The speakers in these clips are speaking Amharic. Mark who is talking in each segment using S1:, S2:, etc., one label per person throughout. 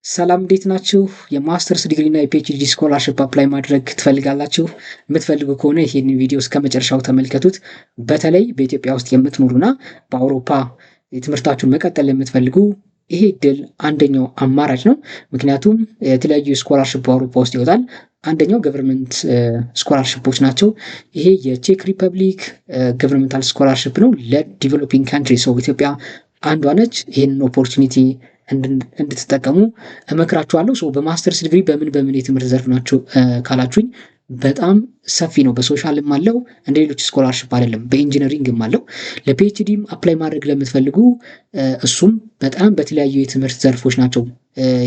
S1: ሰላም እንዴት ናችሁ? የማስተርስ ዲግሪ እና የፒኤችዲ ስኮላርሽፕ አፕላይ ማድረግ ትፈልጋላችሁ? የምትፈልጉ ከሆነ ይህንን ቪዲዮ እስከ መጨረሻው ተመልከቱት። በተለይ በኢትዮጵያ ውስጥ የምትኖሩና በአውሮፓ የትምህርታችሁን መቀጠል የምትፈልጉ ይሄ እድል አንደኛው አማራጭ ነው። ምክንያቱም የተለያዩ ስኮላርሽፕ በአውሮፓ ውስጥ ይወጣል። አንደኛው ገቨርንመንት ስኮላርሽፖች ናቸው። ይሄ የቼክ ሪፐብሊክ ገቨርንመንታል ስኮላርሽፕ ነው ለዲቨሎፒንግ ካንትሪ። ሰው ኢትዮጵያ አንዷ ነች። ይህንን ኦፖርቹኒቲ እንድትጠቀሙ እመክራችኋለሁ። በማስተርስ ዲግሪ በምን የትምህርት ዘርፍ ናቸው ካላችሁኝ በጣም ሰፊ ነው። በሶሻልም አለው፣ እንደ ሌሎች ስኮላርሽፕ አይደለም። በኢንጂነሪንግም አለው። ለፒኤችዲም አፕላይ ማድረግ ለምትፈልጉ እሱም በጣም በተለያዩ የትምህርት ዘርፎች ናቸው።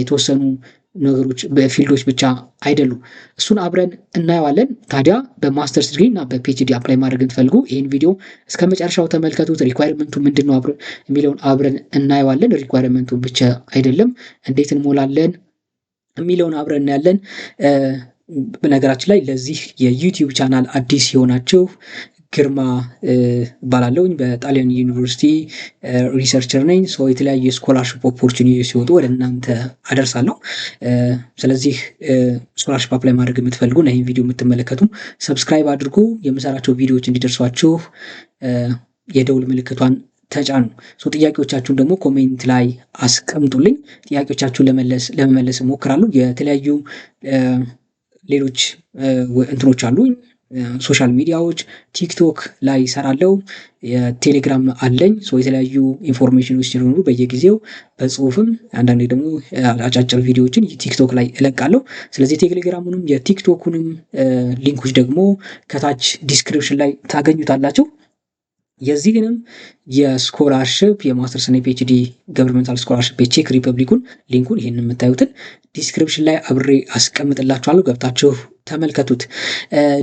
S1: የተወሰኑ ነገሮች በፊልዶች ብቻ አይደሉም። እሱን አብረን እናየዋለን። ታዲያ በማስተርስ ዲግሪ እና በፒኤችዲ አፕላይ ማድረግ እንትፈልጉ ይህን ቪዲዮ እስከ መጨረሻው ተመልከቱት። ሪኳየርመንቱ ምንድን ነው የሚለውን አብረን እናየዋለን። ሪኳየርመንቱ ብቻ አይደለም፣ እንዴት እንሞላለን የሚለውን አብረን እናያለን። በነገራችን ላይ ለዚህ የዩቲዩብ ቻናል አዲስ የሆናችሁ ግርማ እባላለሁኝ። በጣሊያን ዩኒቨርሲቲ ሪሰርቸር ነኝ። የተለያዩ የስኮላርሽፕ ኦፖርቹኒቲ ሲወጡ ወደ እናንተ አደርሳለሁ። ስለዚህ ስኮላርሽፕ አፕላይ ማድረግ የምትፈልጉ እና ይህን ቪዲዮ የምትመለከቱ ሰብስክራይብ አድርጉ። የምሰራቸው ቪዲዮዎች እንዲደርሷችሁ የደውል ምልክቷን ተጫኑ። ጥያቄዎቻችሁን ደግሞ ኮሜንት ላይ አስቀምጡልኝ። ጥያቄዎቻችሁን ለመመለስ እሞክራለሁ። የተለያዩ ሌሎች እንትኖች አሉኝ፣ ሶሻል ሚዲያዎች ቲክቶክ ላይ ሰራለው፣ የቴሌግራም አለኝ። የተለያዩ ኢንፎርሜሽኖች ሲሆኑ በየጊዜው በጽሁፍም አንዳንዴ ደግሞ አጫጭር ቪዲዮዎችን ቲክቶክ ላይ እለቃለሁ። ስለዚህ ቴሌግራሙንም የቲክቶኩንም ሊንኮች ደግሞ ከታች ዲስክሪፕሽን ላይ ታገኙታላችሁ። የዚህንም የስኮላርሽፕ የማስተርስ እና የፒኤችዲ ገቨርንመንታል ስኮላርሽፕ የቼክ ሪፐብሊኩን ሊንኩን ይህን የምታዩትን ዲስክሪፕሽን ላይ አብሬ አስቀምጥላችኋለሁ። ገብታችሁ ተመልከቱት።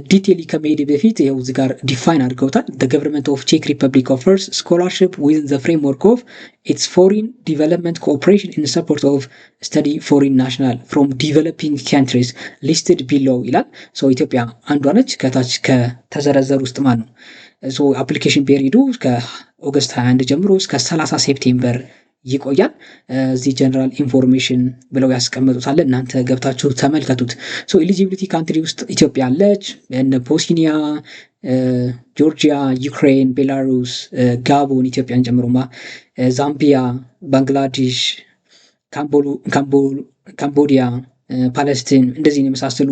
S1: ዲቴይሊ ከመሄድ በፊት ይኸው እዚህ ጋር ዲፋይን አድርገውታል። the government of Czech Republic offers scholarship within the framework of its foreign development cooperation in support of study foreign national from developing countries listed below ይላል። ኢትዮጵያ አንዷ ነች። ከታች ከተዘረዘሩ ውስጥ ማን ነው? አፕሊኬሽን ፔሪዱ ከኦገስት 21 ጀምሮ እስከ 30 ሴፕቴምበር ይቆያል። እዚህ ጀነራል ኢንፎርሜሽን ብለው ያስቀምጡታል። እናንተ ገብታችሁ ተመልከቱት። ኤሊጂቢሊቲ ካንትሪ ውስጥ ኢትዮጵያ አለች። እነ ቦስኒያ፣ ጆርጂያ፣ ዩክሬን፣ ቤላሩስ፣ ጋቦን ኢትዮጵያን ጨምሮማ፣ ዛምቢያ፣ ባንግላዴሽ፣ ካምቦዲያ፣ ፓለስቲን እንደዚህን የመሳሰሉ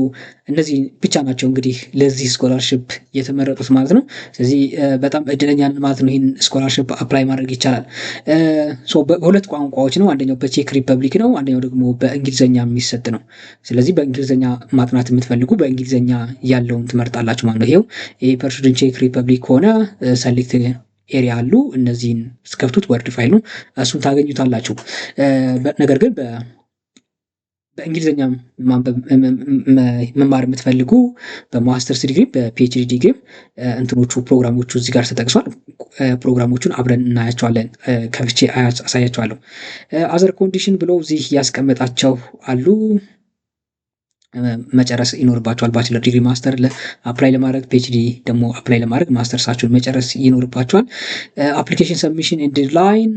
S1: እነዚህ ብቻ ናቸው እንግዲህ ለዚህ ስኮላርሽፕ የተመረጡት ማለት ነው። ስለዚህ በጣም እድለኛ ማለት ነው። ይህን ስኮላርሽፕ አፕላይ ማድረግ ይቻላል። በሁለት ቋንቋዎች ነው። አንደኛው በቼክ ሪፐብሊክ ነው፣ አንደኛው ደግሞ በእንግሊዝኛ የሚሰጥ ነው። ስለዚህ በእንግሊዝኛ ማጥናት የምትፈልጉ በእንግሊዝኛ ያለውን ትመርጣላችሁ ማለት ነው። ይሄው ፐርሱድን ቼክ ሪፐብሊክ ከሆነ ሰሌክት ኤሪያ አሉ። እነዚህን ስከፍቱት ወርድ ፋይል ነው፣ እሱን ታገኙታላችሁ። ነገር ግን በእንግሊዝኛ መማር የምትፈልጉ በማስተርስ ዲግሪ በፒኤችዲ ዲግሪ እንትኖቹ ፕሮግራሞቹ እዚህ ጋር ተጠቅሷል። ፕሮግራሞቹን አብረን እናያቸዋለን። ከፍቼ አሳያቸዋለሁ። አዘር ኮንዲሽን ብለው እዚህ ያስቀመጣቸው አሉ። መጨረስ ይኖርባቸዋል። ባችለር ዲግሪ ማስተር አፕላይ ለማድረግ፣ ፒኤችዲ ደግሞ አፕላይ ለማድረግ ማስተርሳችሁን መጨረስ ይኖርባቸዋል። አፕሊኬሽን ሰብሚሽን ኤንድ ዴድላይን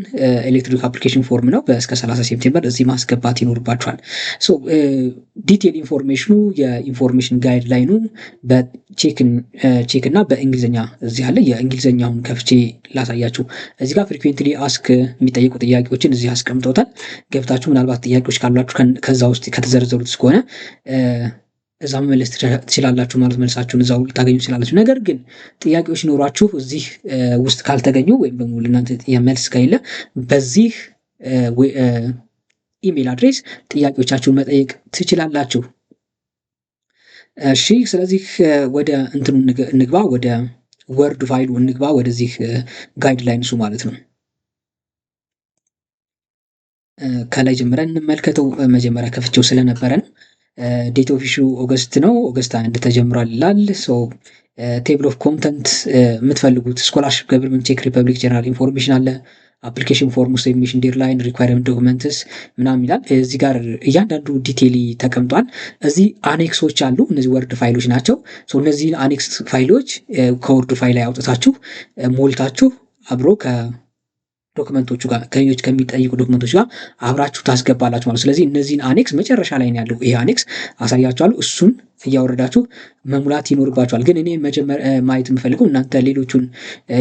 S1: ኤሌክትሪክ አፕሊኬሽን ፎርም ነው። እስከ 30 ሴፕቴምበር እዚህ ማስገባት ይኖርባቸዋል። ዲቴል ኢንፎርሜሽኑ የኢንፎርሜሽን ጋይድ ላይኑ በቼክ እና በእንግሊዝኛ እዚህ አለ። የእንግሊዝኛውን ከፍቼ ላሳያችሁ። እዚህ ጋር ፍሪኩዌንትሊ አስክ የሚጠየቁ ጥያቄዎችን እዚህ አስቀምጠውታል። ገብታችሁ ምናልባት ጥያቄዎች ካሏችሁ ከዛ ውስጥ ከተዘረዘሩት እስከሆነ እዛ መመለስ ትችላላችሁ ማለት መልሳችሁን እዛው ልታገኙ ትችላላችሁ። ነገር ግን ጥያቄዎች ኖሯችሁ እዚህ ውስጥ ካልተገኙ ወይም ደግሞ ለእናንተ የመልስ ከሌለ በዚህ ኢሜል አድሬስ ጥያቄዎቻችሁን መጠየቅ ትችላላችሁ። እሺ፣ ስለዚህ ወደ እንትኑ እንግባ፣ ወደ ወርድ ፋይሉ እንግባ፣ ወደዚህ ጋይድላይንሱ ማለት ነው። ከላይ ጀምረን እንመልከተው። መጀመሪያ ከፍቼው ስለነበረ ነው። ዴት ኦፍ ኢሹ ኦገስት ነው። ኦገስት 1 ተጀምሯል ይላል። ቴብል ኦፍ ኮንተንት የምትፈልጉት ስኮላርሽፕ ገቨርንመንት ቼክ ሪፐብሊክ ጀነራል ኢንፎርሜሽን አለ። አፕሊኬሽን ፎርም፣ ሰብሚሽን ዴድላይን፣ ሪኳየርመንት ዶክመንትስ ምናምን ይላል። እዚህ ጋር እያንዳንዱ ዲቴይሊ ተቀምጧል። እዚህ አኔክሶች አሉ። እነዚህ ወርድ ፋይሎች ናቸው። እነዚህን አኔክስ ፋይሎች ከወርድ ፋይል ላይ አውጥታችሁ ሞልታችሁ አብሮ ዶክመንቶቹ ጋር ከሌሎች ከሚጠይቁ ዶክመንቶች ጋር አብራችሁ ታስገባላችሁ ማለት። ስለዚህ እነዚህን አኔክስ መጨረሻ ላይ ነው ያለው። ይሄ አኔክስ አሳያችኋለሁ። እሱን እያወረዳችሁ መሙላት ይኖርባችኋል። ግን እኔ መጀመር ማየት የምፈልገው እናንተ ሌሎቹን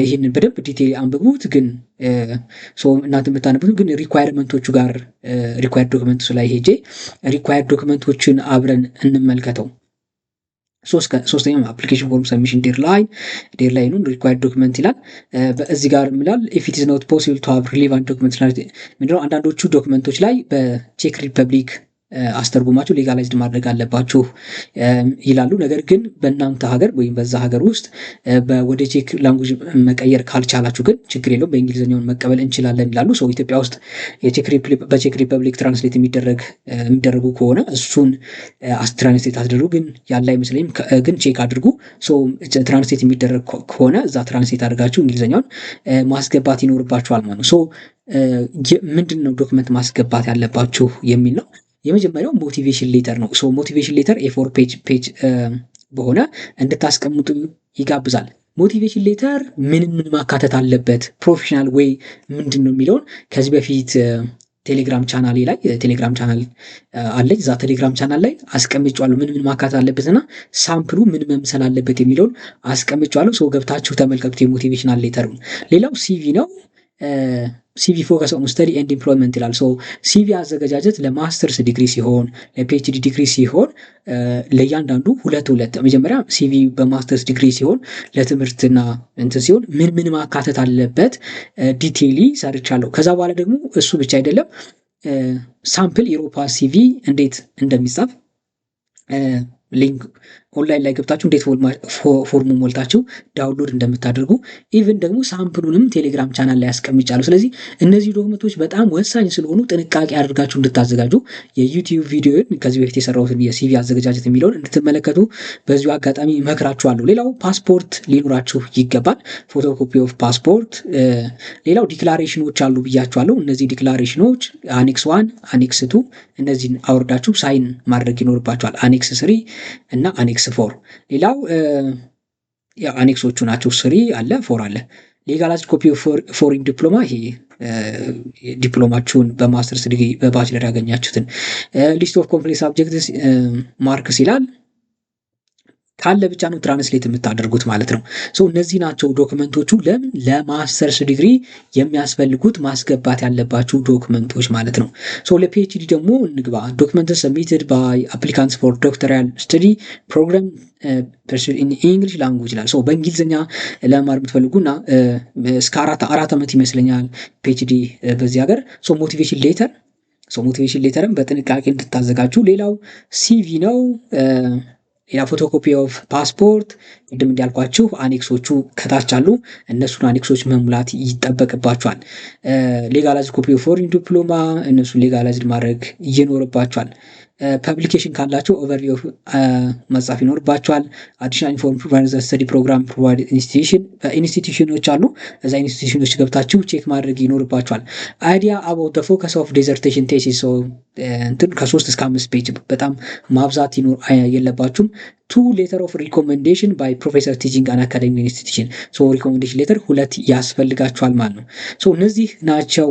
S1: ይህንን በደንብ ዲቴል አንብቡት። ግን እናንተ የምታነቡት ግን ሪኳየርመንቶቹ ጋር ሪኳየርድ ዶክመንቶች ላይ ሄጄ ሪኳየርድ ዶክመንቶችን አብረን እንመልከተው። ሶስተኛው አፕሊኬሽን ፎርም ሰብሚሽን ዴድላይኑን ሪኳየርድ ዶክመንት ይላል። እዚህ ጋር ምላል ኢፍ ኢት ኢዝ ኖት ፖሲብል ቱ ሃቭ ሪሌቫንት ዶክመንት ምንድነው? አንዳንዶቹ ዶክመንቶች ላይ በቼክ ሪፐብሊክ አስተርጉማችሁ ሌጋላይዝድ ማድረግ አለባችሁ ይላሉ። ነገር ግን በእናንተ ሀገር ወይም በዛ ሀገር ውስጥ ወደ ቼክ ላንጉጅ መቀየር ካልቻላችሁ ግን ችግር የለውም በእንግሊዝኛውን መቀበል እንችላለን ይላሉ። ኢትዮጵያ ውስጥ በቼክ ሪፐብሊክ ትራንስሌት የሚደረጉ ከሆነ እሱን ትራንስሌት አስደርጉ። ግን ያለ አይመስለኝም። ግን ቼክ አድርጉ። ትራንስሌት የሚደረግ ከሆነ እዛ ትራንስሌት አድርጋችሁ እንግሊዝኛውን ማስገባት ይኖርባችኋል ማለት ነው። ምንድን ነው ዶክመንት ማስገባት ያለባችሁ የሚል ነው። የመጀመሪያው ሞቲቬሽን ሌተር ነው። ሞቲቬሽን ሌተር ኤ4 ፔጅ በሆነ እንድታስቀምጡ ይጋብዛል። ሞቲቬሽን ሌተር ምን ማካተት አለበት፣ ፕሮፌሽናል ወይ ምንድን ነው የሚለውን ከዚህ በፊት ቴሌግራም ቻናሌ ላይ ቴሌግራም ቻናል አለኝ። እዛ ቴሌግራም ቻናል ላይ አስቀምጫለሁ ምን ማካተት አለበትና ሳምፕሉ ምን መምሰል አለበት የሚለውን አስቀምጫለሁ። ገብታችሁ ተመልከቱት የሞቲቬሽናል ሌተሩን። ሌላው ሲቪ ነው። ሲቪ ፎከስ ኦን ስተዲ ኤንድ ኢምፕሎይመንት ይላል። ሲቪ አዘገጃጀት ለማስተርስ ዲግሪ ሲሆን ለፒኤችዲ ዲግሪ ሲሆን ለእያንዳንዱ ሁለት መጀመሪያ ሲቪ በማስተርስ ዲግሪ ሲሆን ለትምህርትና እንትን ሲሆን ምን ማካተት አለበት ዲቴይሊ ሰርቻለሁ። ከዛ በኋላ ደግሞ እሱ ብቻ አይደለም ሳምፕል የአውሮፓ ሲቪ እንዴት እንደሚጻፍ ሊንክ ኦንላይን ላይ ገብታችሁ እንዴት ፎርሙ ሞልታችሁ ዳውንሎድ እንደምታደርጉ ኢቭን ደግሞ ሳምፕሉንም ቴሌግራም ቻናል ላይ ያስቀምጫለሁ። ስለዚህ እነዚህ ዶክመንቶች በጣም ወሳኝ ስለሆኑ ጥንቃቄ አድርጋችሁ እንድታዘጋጁ የዩቲዩብ ቪዲዮን ከዚህ በፊት የሰራሁትን የሲቪ አዘገጃጀት የሚለውን እንድትመለከቱ በዚሁ አጋጣሚ እመክራችኋለሁ። ሌላው ፓስፖርት ሊኖራችሁ ይገባል፣ ፎቶኮፒ ኦፍ ፓስፖርት። ሌላው ዲክላሬሽኖች አሉ ብያችኋለሁ። እነዚህ ዲክላሬሽኖች አኔክስ 1 አኔክስ 2 እነዚህን አውርዳችሁ ሳይን ማድረግ ይኖርባችኋል። አኔክስ 3 እና አኔክስ 4። ሌላው አኔክሶቹ ናቸው። 3 አለ 4 አለ። ሌጋላይዝድ ኮፒ ፎሪን ዲፕሎማ፣ ይሄ ዲፕሎማችሁን በማስተርስ ዲግሪ በባችለር ያገኛችሁትን። ሊስት ኦፍ ኮምፕሌክስ ሳብጀክትስ ማርክስ ይላል። ካለ ብቻ ነው ትራንስሌት የምታደርጉት ማለት ነው። እነዚህ ናቸው ዶክመንቶቹ ለማስተርስ ዲግሪ የሚያስፈልጉት ማስገባት ያለባችሁ ዶክመንቶች ማለት ነው። ለፒኤችዲ ደግሞ እንግባ። ዶክመንት ሰብሚትድ ባይ አፕሊካንትስ ፎር ዶክተራል ስተዲ ፕሮግራም ኢንግሊሽ ላንጉጅ ይላል። በእንግሊዝኛ ለመማር የምትፈልጉና እስከ አራት ዓመት ይመስለኛል ፒኤችዲ በዚህ ሀገር። ሞቲቬሽን ሌተርም በጥንቃቄ እንድታዘጋጁ። ሌላው ሲቪ ነው። ሌላ ፎቶኮፒ ኦፍ ፓስፖርት፣ ቅድም እንዳልኳችሁ አኔክሶቹ ከታች አሉ። እነሱን አኔክሶች መሙላት ይጠበቅባቸዋል። ሌጋላይዝድ ኮፒ ኦፍ ፎሪን ዲፕሎማ፣ እነሱን ሌጋላይዝድ ማድረግ ይኖርባቸዋል። ፐብሊኬሽን ካላቸው ኦቨርቪው መጻፍ ይኖርባቸዋል። አዲሽናል ኢንፎርም ፕሮቫይድ ዘ ስተዲ ፕሮግራም ፕሮቫይድ ኢንስቲትዩሽኖች አሉ። እዛ ኢንስቲትዩሽኖች ገብታችሁ ቼክ ማድረግ ይኖርባቸዋል። አይዲያ አባውት ዘ ፎከስ ኦፍ ዲዘርቴሽን ቴሲስ ከ3 እስከ 5 ፔጅ በጣም ማብዛት የለባችሁም። 2 ሌተር ኦፍ ሪኮሜንዴሽን ባይ ፕሮፌሰር ቲቺንግ አን አካደሚክ ኢንስቲትዩሽን። ሪኮሜንዴሽን ሌተር 2 ያስፈልጋችኋል ማለት ነው። እነዚህ ናቸው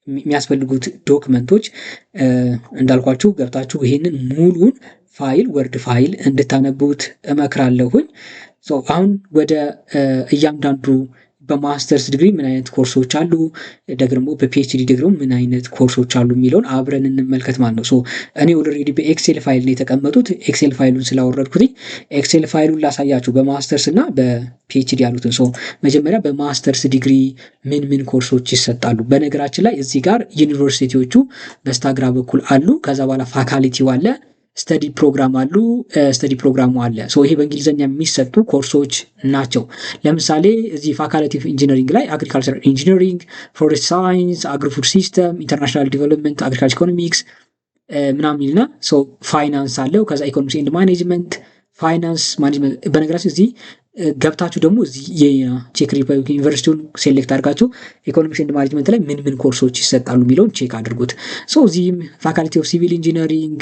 S1: የሚያስፈልጉት ዶክመንቶች። እንዳልኳችሁ ገብታችሁ ይሄንን ሙሉን ፋይል ወርድ ፋይል እንድታነቡት እመክራለሁኝ። አሁን ወደ እያንዳንዱ በማስተርስ ዲግሪ ምን አይነት ኮርሶች አሉ፣ ደግሞ በፒኤችዲ ደግሞ ምን አይነት ኮርሶች አሉ የሚለውን አብረን እንመልከት ማለት ነው። እኔ ኦልሬዲ በኤክሴል ፋይል ነው የተቀመጡት። ኤክሴል ፋይሉን ስላወረድኩት ኤክሴል ፋይሉን ላሳያችሁ በማስተርስ እና በፒኤችዲ ያሉትን። መጀመሪያ በማስተርስ ዲግሪ ምን ኮርሶች ይሰጣሉ። በነገራችን ላይ እዚህ ጋር ዩኒቨርሲቲዎቹ በስተግራ በኩል አሉ። ከዛ በኋላ ፋካልቲው አለ፣ ስተዲ ፕሮግራም አሉ፣ ስተዲ ፕሮግራሙ አለ። ይሄ በእንግሊዝኛ የሚሰጡ ኮርሶች ናቸው። ለምሳሌ እዚህ ፋካልቲ ኦፍ ኢንጂነሪንግ ላይ አግሪካልቸር ኢንጂነሪንግ፣ ፎሬስት ሳይንስ፣ አግሪፉድ ሲስተም፣ ኢንተርናሽናል ዲቨሎፕመንት፣ አግሪካልቸር ኢኮኖሚክስ ምናምን ይልና ፋይናንስ አለው። ከዛ ኢኮኖሚክስ ኤንድ ማኔጅመንት፣ ፋይናንስ ማኔጅመንት። በነገራችን እዚህ ገብታችሁ ደግሞ እዚህ የቼክ ሪፐብሊክ ዩኒቨርሲቲውን ሴሌክት አድርጋችሁ ኢኮኖሚክስ ኤንድ ማኔጅመንት ላይ ምን ኮርሶች ይሰጣሉ የሚለውን ቼክ አድርጉት። እዚህም ፋካልቲ ኦፍ ሲቪል ኢንጂነሪንግ፣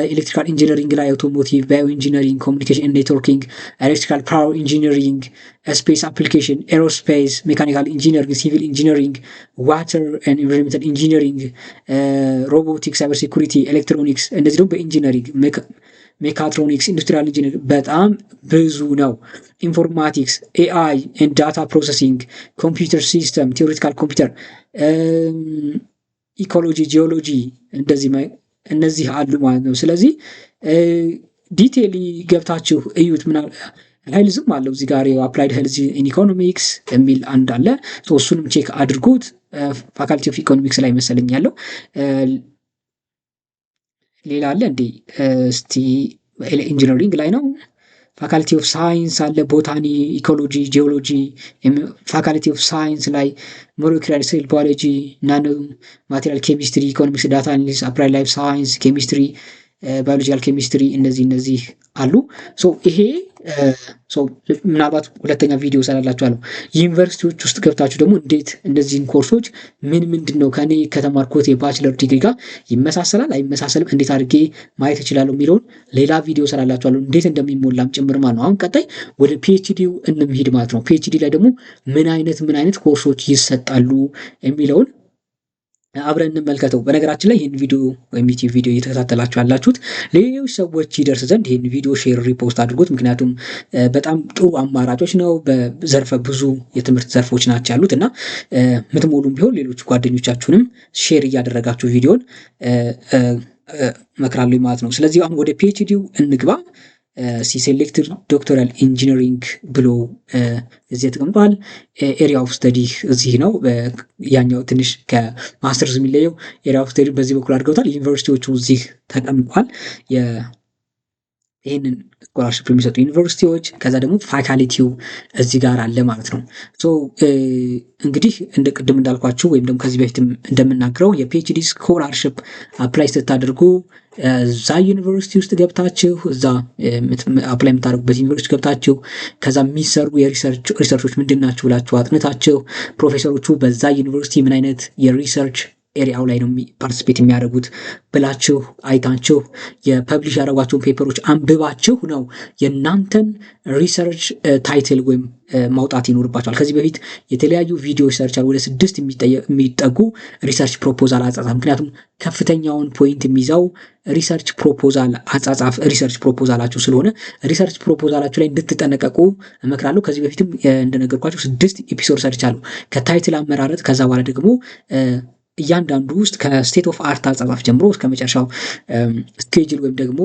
S1: ኤሌክትሪካል ኢንጂነሪንግ ላይ አውቶሞቲቭ፣ ባዮ ኢንጂነሪንግ፣ ኮሚኒኬሽን ኤንድ ኔትወርኪንግ፣ ኤሌክትሪካል ፓወር ኢንጂነሪንግ፣ ስፔስ አፕሊኬሽን፣ ኤሮስፔስ፣ ሜካኒካል ኢንጂነሪንግ፣ ሲቪል ኢንጂነሪንግ፣ ዋተር ኤንድ ኢንቫይሮንመንታል ኢንጂነሪንግ፣ ሮቦቲክስ፣ ሳይበር ሴኩሪቲ፣ ኤሌክትሮኒክስ፣ እነዚህ ደግሞ በኢንጂነሪንግ ሜካትሮኒክስ፣ ኢንዱስትሪያል ኢንጂነር በጣም ብዙ ነው። ኢንፎርማቲክስ፣ ኤአይ ኤንድ ዳታ ፕሮሰሲንግ፣ ኮምፒውተር ሲስተም፣ ቴዎሬቲካል ኮምፒውተር፣ ኢኮሎጂ፣ ጂኦሎጂ እነዚህ አሉ ማለት ነው። ስለዚህ ዲቴይሊ ገብታችሁ እዩት። ሄልዝም አለው እዚህ ጋር አፕላይድ ሄልዝ ኢን ኢኮኖሚክስ የሚል አንድ አለ። እሱንም ቼክ አድርጉት። ፋካልቲ ኦፍ ኢኮኖሚክስ ላይ መሰለኝ ያለው። ሌላ አለ እንዴ? እስቲ ኢንጂነሪንግ ላይ ነው። ፋካልቲ ኦፍ ሳይንስ አለ፣ ቦታኒ፣ ኢኮሎጂ፣ ጂኦሎጂ። ፋካልቲ ኦፍ ሳይንስ ላይ ሞለኪውላር ሴል ባዮሎጂ፣ ናኖ ማቴሪያል ኬሚስትሪ፣ ኢኮኖሚክስ፣ ዳታ አናሊሲስ፣ አፕላይድ ላይፍ ሳይንስ፣ ኬሚስትሪ፣ ባዮሎጂካል ኬሚስትሪ እነዚህ አሉ። ይሄ ምናልባት ሁለተኛ ቪዲዮ ሰራላችኋለሁ። ዩኒቨርሲቲዎች ውስጥ ገብታችሁ ደግሞ እንዴት እነዚህን ኮርሶች ምንድን ነው ከኔ ከተማርኩት የባችለር ዲግሪ ጋር ይመሳሰላል አይመሳሰልም፣ እንዴት አድርጌ ማየት እችላለሁ የሚለውን ሌላ ቪዲዮ ሰራላችኋለሁ፣ እንዴት እንደሚሞላም ጭምር ማለት ነው። አሁን ቀጣይ ወደ ፒኤችዲው እንምሂድ ማለት ነው። ፒኤችዲ ላይ ደግሞ ምን አይነት ኮርሶች ይሰጣሉ የሚለውን አብረን እንመልከተው። በነገራችን ላይ ይህን ቪዲዮ ወይም ዩቲዩብ ቪዲዮ እየተከታተላችሁ ያላችሁት ሌሎች ሰዎች ይደርስ ዘንድ ይህን ቪዲዮ ሼር፣ ሪፖስት አድርጉት። ምክንያቱም በጣም ጥሩ አማራጮች ነው። በዘርፈ ብዙ የትምህርት ዘርፎች ናቸው ያሉት እና ምትሞሉም ቢሆን ሌሎች ጓደኞቻችሁንም ሼር እያደረጋችሁ ቪዲዮን መክራለሁ ማለት ነው። ስለዚህ አሁን ወደ ፒኤችዲው እንግባ። ሴሌክትድ ዶክተራል ኢንጂነሪንግ ብሎ እዚህ ተቀምጧል። ኤሪያ ኦፍ ስተዲ እዚህ ነው። ያኛው ትንሽ ከማስተርስ የሚለየው ኤሪያ ኦፍ ስተዲ በዚህ በኩል አድርገውታል። ዩኒቨርሲቲዎቹ እዚህ ተቀምጧል። ይህንን ስኮላርሽፕ የሚሰጡ ዩኒቨርሲቲዎች፣ ከዛ ደግሞ ፋካልቲው እዚህ ጋር አለ ማለት ነው። እንግዲህ እንደ ቅድም እንዳልኳችሁ ወይም ደግሞ ከዚህ በፊትም እንደምናገረው የፒኤችዲ ስኮላርሽፕ አፕላይ ስታደርጉ እዛ ዩኒቨርሲቲ ውስጥ ገብታችሁ እዛ አፕላይ የምታደርጉበት ዩኒቨርሲቲ ገብታችሁ ከዛ የሚሰሩ ሪሰርቾች ምንድን ናቸው ብላችሁ አጥንታችሁ ፕሮፌሰሮቹ በዛ ዩኒቨርሲቲ ምን አይነት የሪሰርች ኤሪያው ላይ ነው ፓርቲሲፔት የሚያደርጉት ብላችሁ አይታችሁ የፐብሊሽ ያደረጓቸውን ፔፐሮች አንብባችሁ ነው የእናንተን ሪሰርች ታይትል ወይም ማውጣት ይኖርባቸዋል። ከዚህ በፊት የተለያዩ ቪዲዮዎች ሰርቻል፣ ወደ 6 የሚጠጉ ሪሰርች ፕሮፖዛል አጻጻፍ። ምክንያቱም ከፍተኛውን ፖይንት የሚይዘው ሪሰርች ፕሮፖዛል አጻጻፍ ሪሰርች ፕሮፖዛላችሁ ስለሆነ ሪሰርች ፕሮፖዛላችሁ ላይ እንድትጠነቀቁ እመክራለሁ። ከዚህ በፊትም እንደነገርኳችሁ 6 ኤፒሶድ ሰርቻለሁ፣ ከታይትል አመራረጥ፣ ከዛ በኋላ ደግሞ እያንዳንዱ ውስጥ ከስቴት ኦፍ አርት አጻጻፍ ጀምሮ እስከ መጨረሻው ስኬጁል ወይም ደግሞ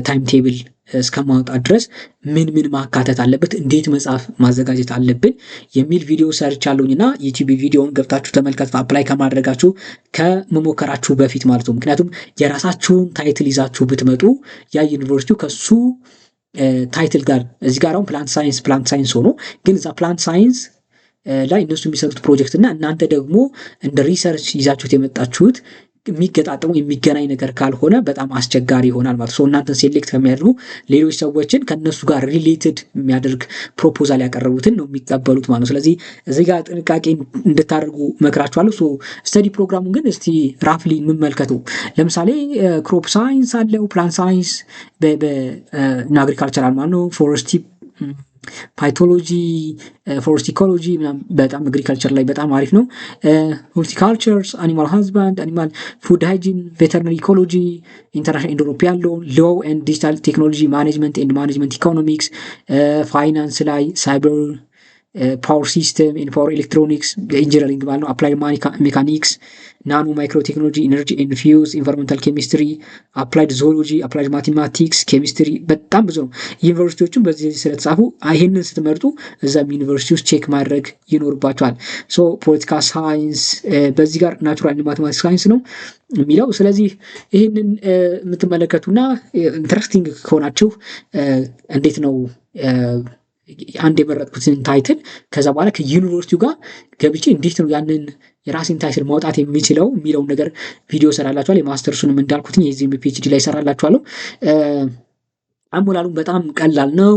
S1: ታይም ቴብል እስከ ማውጣት ድረስ ምን ማካተት አለበት፣ እንዴት መጽሐፍ ማዘጋጀት አለብን የሚል ቪዲዮ ሰርቻለሁኝና ዩቲዩብ ቪዲዮውን ገብታችሁ ተመልከቱ። አፕላይ ከማድረጋችሁ ከመሞከራችሁ በፊት ማለት ነው። ምክንያቱም የራሳችሁን ታይትል ይዛችሁ ብትመጡ ያ ዩኒቨርሲቲው ከሱ ታይትል ጋር እዚህ ጋር አሁን ፕላንት ሳይንስ ሆኖ ግን እዛ ፕላንት ሳይንስ ላይ እነሱ የሚሰሩት ፕሮጀክት እና እናንተ ደግሞ እንደ ሪሰርች ይዛችሁት የመጣችሁት የሚገጣጠሙ የሚገናኝ ነገር ካልሆነ በጣም አስቸጋሪ ይሆናል ማለት ነው። እናንተን ሴሌክት ከሚያደርጉ ሌሎች ሰዎችን ከነሱ ጋር ሪሌትድ የሚያደርግ ፕሮፖዛል ያቀረቡትን ነው የሚቀበሉት ማለት ነው። ስለዚህ እዚህ ጋር ጥንቃቄ እንድታደርጉ መክራችኋለሁ። ስተዲ ፕሮግራሙን ግን እስቲ ራፍሊ እንመልከቱ። ለምሳሌ ክሮፕ ሳይንስ አለው፣ ፕላንት ሳይንስ እና አግሪካልቸራል ማለት ነው፣ ፎረስቲ ፓይቶሎጂ፣ ፎረስት ኢኮሎጂ በጣም አግሪካልቸር ላይ በጣም አሪፍ ነው። ሆርቲካልቸር፣ አኒማል ሃዝባንድ፣ አኒማል ፉድ ሃይጂን፣ ቬተርነሪ ኢኮሎጂ፣ ኢንተርናሽናል ኤንድ ዩሮፒያን ሎ፣ ሎው ኤንድ ዲጂታል ቴክኖሎጂ፣ ማኔጅመንት ኤንድ ማኔጅመንት ኢኮኖሚክስ፣ ፋይናንስ ላይ ሳይበር ፓወር ሲስተም ኢን ፓወር ኤሌክትሮኒክስ ኢንጂነሪንግ ማለት ነው። አፕላይድ ሜካኒክስ፣ ናኖ ማይክሮ ቴክኖሎጂ፣ ኢነርጂ ኤንድ ፊውዝ፣ ኢንቫይሮንመንታል ኬሚስትሪ፣ አፕላይድ ዞሎጂ፣ አፕላይድ ማቴማቲክስ፣ ኬሚስትሪ በጣም ብዙ ነው። ዩኒቨርሲቲዎቹም በዚህ ስለተጻፉ ይህንን ስትመርጡ እዛም ዩኒቨርሲቲ ውስጥ ቼክ ማድረግ ይኖርባቸዋል። ፖለቲካል ሳይንስ በዚህ ጋር ናቹራል ማቴማቲክስ ሳይንስ ነው የሚለው። ስለዚህ ይህንን የምትመለከቱና ኢንትረስቲንግ ከሆናችሁ እንዴት ነው አንድ የመረጥኩትን ታይትል ከዛ በኋላ ከዩኒቨርሲቲው ጋር ገብቼ እንዴት ነው ያንን የራሴን ታይትል ማውጣት የሚችለው የሚለውን ነገር ቪዲዮ ሰራላችኋል። የማስተርሱንም እንዳልኩትኝ የዚህም ፒኤችዲ ላይ ሰራላችኋለሁ። አሞላሉም በጣም ቀላል ነው።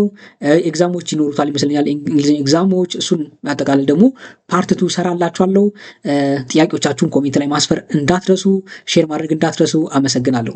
S1: ኤግዛሞች ይኖሩታል ይመስለኛል፣ እንግሊዝኛ ኤግዛሞች። እሱን አጠቃላይ ደግሞ ፓርት 2 ሰራላችኋለሁ። ጥያቄዎቻችሁን ኮሜንት ላይ ማስፈር እንዳትረሱ፣ ሼር ማድረግ እንዳትረሱ። አመሰግናለሁ።